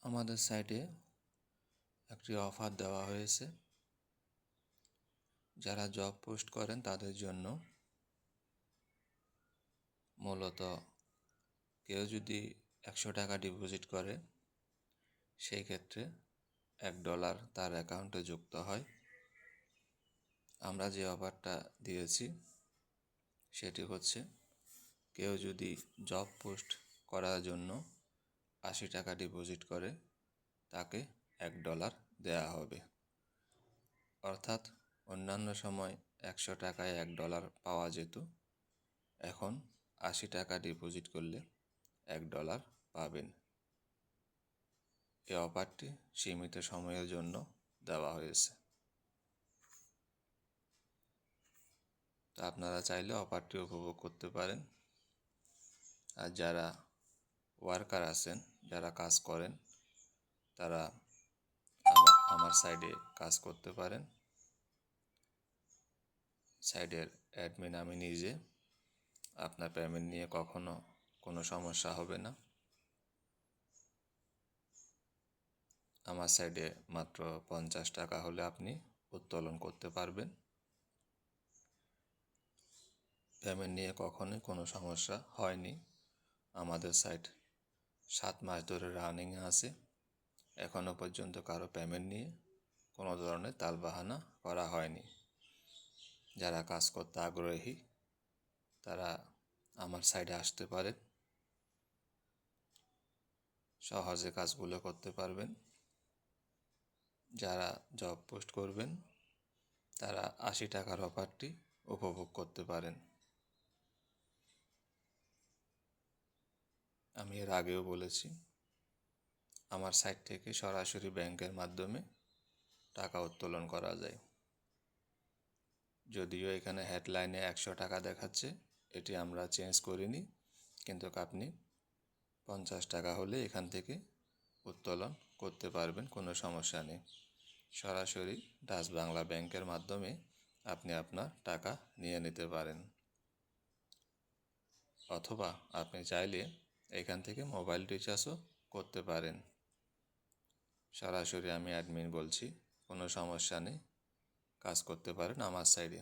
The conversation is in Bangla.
আমাদের সাইটে একটি অফার দেওয়া হয়েছে। যারা জব পোস্ট করেন তাদের জন্য। মূলত কেউ যদি 100 টাকা ডিপোজিট করে, সেই ক্ষেত্রে $1 তার অ্যাকাউন্টে যুক্ত হয়। আমরা যে অফারটা দিয়েছি সেটি হচ্ছে, কেউ যদি জব পোস্ট করার জন্য 80 টাকা ডিপোজিট করে, তাকে $1 দেয়া হবে। অর্থাৎ অন্যান্য সময় 100 টাকায় $1 পাওয়া যেত, এখন 80 টাকা ডিপোজিট করলে $1 পাবেন। এই অফারটি সীমিত সময়ের জন্য দেওয়া হয়েছে। তো আপনারা চাইলে অফারটি উপভোগ করতে পারেন। আর যারা ওয়ার্কার আছেন, যারা কাজ করেন, তারা আমার সাইডে কাজ করতে পারেন। সাইডের অ্যাডমিন আমি নিজে। আপনার পেমেন্ট নিয়ে কখনো কোনো সমস্যা হবে না। আমার সাইডে মাত্র 50 টাকা হলে আপনি উত্তোলন করতে পারবেন। পেমেন্ট নিয়ে কখনোই কোনো সমস্যা হয়নি। আমাদের সাইট 7 মাস ধরে রানিংয়ে আছে। এখনও পর্যন্ত কারো পেমেন্ট নিয়ে কোনো ধরনের তালবাহানা করা হয়নি। যারা কাজ করতে আগ্রহী তারা আমার সাইডে আসতে পারেন, সহজে কাজগুলো করতে পারবেন। যারা জব পোস্ট করবেন তারা 80 টাকার অফারটি উপভোগ করতে পারেন। আমি এর আগেও বলেছি, আমার সাইট থেকে সরাসরি ব্যাংকের মাধ্যমে টাকা উত্তোলন করা যায়। যদিও এখানে হেডলাইনে 100 টাকা দেখাচ্ছে, এটি আমরা চেঞ্জ করিনি, কিন্তু আপনি 50 টাকা হলে এখান থেকে উত্তোলন করতে পারবেন, কোনো সমস্যা নেই। সরাসরি ডাচ বাংলা ব্যাংকের মাধ্যমে আপনি আপনার টাকা নিয়ে নিতে পারেন। অথবা আপনি চাইলে এখান থেকে মোবাইল রিচার্জও করতে পারেন। সরাসরি আমি অ্যাডমিন বলছি, কোনো সমস্যা নেই, কাজ করতে পারেন আমার সাইডে।